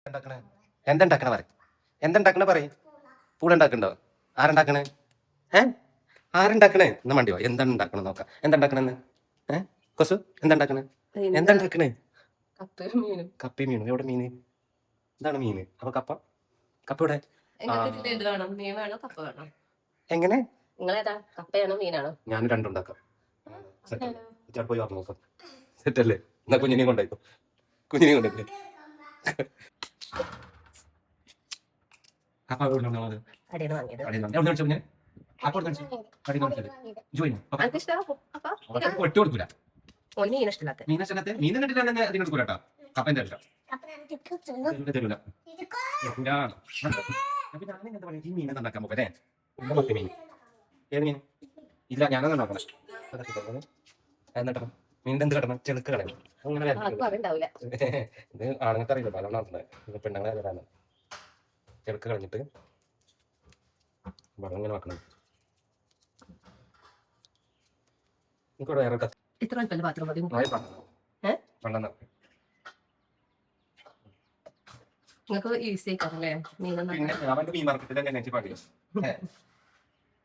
ഉണ്ടാക്കണേ എന്തുണ്ടാക്കണ പറ എന്തുണ്ടാക്കണ പറയും പൂളുണ്ടാക്കണ്ടോ ആരുണ്ടാക്കണേ ആരുണ്ടാക്കണേ എന്നാ മണ്ടിയോ എന്താണ് ഉണ്ടാക്കണം നോക്കാം എന്തുണ്ടാക്കണെന്ന് കൊസു എന്തുണ്ടാക്കണേ എന്തുണ്ടാക്കണേ കപ്പയും മീനും എവിടെ മീന് എന്താണ് മീന് അപ്പൊ കപ്പ കപ്പ ഇവിടെ എങ്ങനെ കപ്പയാണോ മീനാണോ? ഞാൻ രണ്ടുണ്ടാക്കാം പോയി ഓർമ്മ നോക്കാം സെറ്റല്ലേ എന്നാ കുഞ്ഞിനെയും കൊണ്ടായിക്കോ കുഞ്ഞിനെയും കൊണ്ടായിക്കോ അപ്പൊ ഒറ്റ കൊടുക്കൂല മീൻ കണ്ടിട്ടാണ് അതിനോട് കൂടാ കപ്പന്റെ തരൂല ഈ മീൻ നന്നാക്കാൻ പോകല്ലേ മത്തി മീൻ ഏത് മീൻ ഇല്ല ഞാനത് നോക്കണം എന്നിട്ടോ മീനിന്റെ എന്ത് കടണം ചെളുക്ക് കളയണം അങ്ങനെ ഇത് ആണുങ്ങൾക്ക് അറിയില്ല പല നടത്തുന്നത് പെണ്ണുങ്ങളെ വരാണ് ചെളുക്ക് കളഞ്ഞിട്ട് വെള്ളം ഇങ്ങനെ വെക്കണം എനിക്കിവിടെ വേറെ വെള്ളം പിന്നെ അവന്റെ മീൻ മാർക്കറ്റിൽ തന്നെ പാടിയോ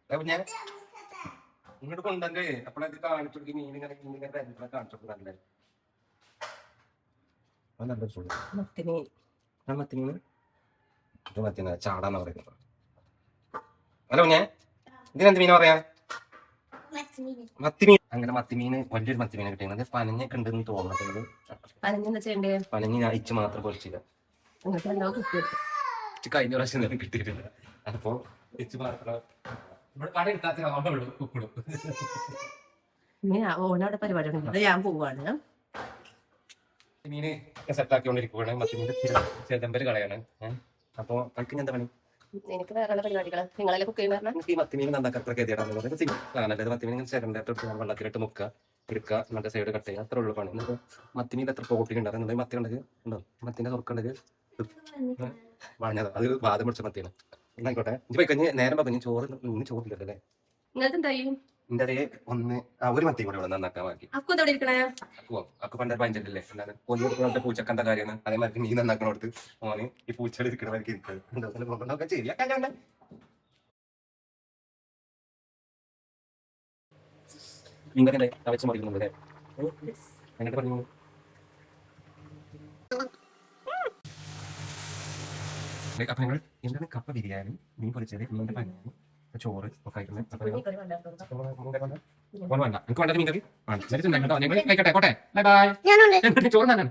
ഞാൻ ഇങ്ങോട്ട് കൊണ്ടേ അപ്പോഴൊക്കെ കാണിച്ചു കൊടുക്കും മീൻ ഇങ്ങനെ കാണിച്ചു കൊടുക്കും മത്തിമീൻ ചാടാന്ന് പറയുന്നത് ഹലോ ഞാൻ ഇതിനെന്ത് മീൻ പറയാ മത്തിമീൻ അങ്ങനെ മത്തിമീന് വലിയൊരു മത്തിമീനെ കിട്ടിയത് പനഞ്ഞൊക്കെ ഉണ്ടെന്ന് തോന്നുന്നത് പനഞ്ഞ് ഞാൻ ഇച്ച് മാത്രം പൊരിച്ചില്ല കഴിഞ്ഞ പ്രാവശ്യം തന്നെ കിട്ടിയിട്ടില്ല അപ്പൊ ഇച്ച് മാത്രം ഓണയുടെ പരിപാടി ഞാൻ പോവാണ് മീന് സെറ്റാക്കിക്കൊണ്ടിരിക്കുവാണ് മത്തിമീന്റെ ചെതമ്പല് കളയാണ് അപ്പൊ എനിക്ക് എന്താ പണി എനിക്ക് വേറെ പരിപാടികൾ നിങ്ങളെ കുക്ക് ചെയ്യുന്ന ഈ മത്തിമീൻ നന്നാക്കാൻ അത്ര ഗതിയാണെന്നുള്ളത് മത്തിമീൻ ചിരണ്ടിട്ട് വെള്ളത്തിലിട്ട് മുക്കുക എടുക്കുക എന്നിട്ട് സൈഡ് കട്ട് ചെയ്യുക അത്ര ഉള്ളു പണി എന്നിട്ട് മത്തിമീൻ എത്ര പ്രോട്ടീൻ ഉണ്ടാകുന്നുണ്ടെങ്കിൽ മത്തി ഉണ്ടെങ്കിൽ ഉണ്ടോ മത്തിന്റെ തുറക്കുണ്ടെങ്കിൽ വളഞ്ഞത് അത് വാദം പിടിച്ച മത്തിയാണ് എന്നായിക്കോട്ടെ ഇനി പോയി കഴിഞ്ഞ് നേരം പറഞ്ഞു ചോറ് ചോറില്ലല്ലേ എന്റെ അതേ ഒരു മത്തി കൂടെ ഇവിടെ നന്നാക്കാൻ ബാക്കി അക്കു പണ്ട് പഞ്ചല്ലേ കൊല്ലം പൂച്ചക്കണ്ട കാര്യമാണ് അതേമാതിരി നീ നന്നാക്കണോടത്ത് മോന് ഈ പൂച്ചകൾ ഇരിക്കണമാർക്ക് ഇരിക്കുന്നത് ശരിയാക്കാൻ മീൻകറി തവച്ച് മറിക്കുന്നുണ്ട് എന്നിട്ട് പറഞ്ഞു അപ്പൊ ഞങ്ങൾ എന്താണ് കപ്പ ബിരിയാണി മീൻ പൊരിച്ചത് മീൻ്റെ പനിയാനി ചോറ് ഒക്കെ ആയിരുന്നു വേണ്ട എനിക്ക് വേണ്ടത് മീൻ കറി ഞങ്ങൾ കഴിക്കട്ടെ കോട്ടെ ബൈ ബൈ ചോറ് തന്നെ